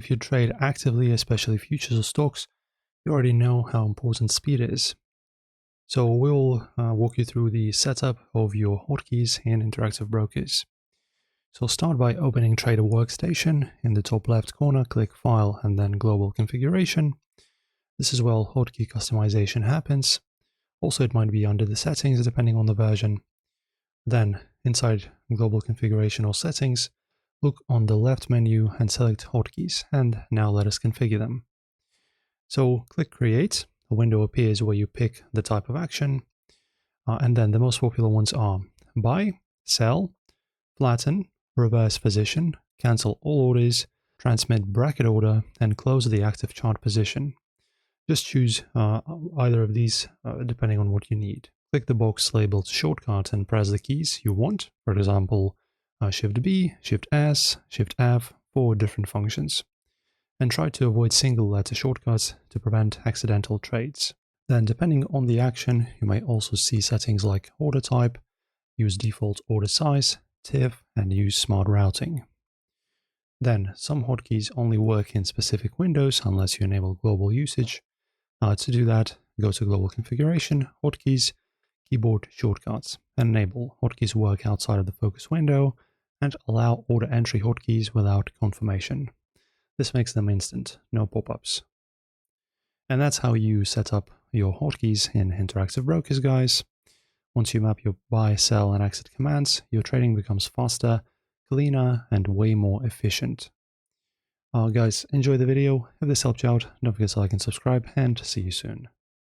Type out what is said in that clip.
If you trade actively, especially futures or stocks, you already know how important speed is. So we'll walk you through the setup of your hotkeys in interactive brokers. So start by opening Trader Workstation. In the top left corner, click File and then Global Configuration. This is where hotkey customization happens. Also, it might be under the settings depending on the version. Then, inside Global Configuration or Settings, look on the left menu and select Hotkeys, and now let us configure them. So click Create. A window appears where you pick the type of action, and then the most popular ones are Buy, Sell, Flatten, Reverse Position, Cancel all orders, Transmit bracket order, and close the active chart position. Just choose either of these depending on what you need. Click the box labeled Shortcut and press the keys you want, for example, Shift B, Shift S, Shift F for different functions. And try to avoid single letter shortcuts to prevent accidental trades. Then, depending on the action, you may also see settings like order type, use default order size, TIF, and use smart routing. Then, some hotkeys only work in specific windows unless you enable global usage. To do that, go to Global Configuration, Hotkeys, Keyboard Shortcuts, and enable hotkeys work outside of the focus window, and allow order entry hotkeys without confirmation. This makes them instant, no pop-ups. And that's how you set up your hotkeys in interactive brokers, guys. Once you map your buy, sell, and exit commands, your trading becomes faster, cleaner, and way more efficient. Guys, enjoy the video. If this helped you out, don't forget to like and subscribe, and see you soon.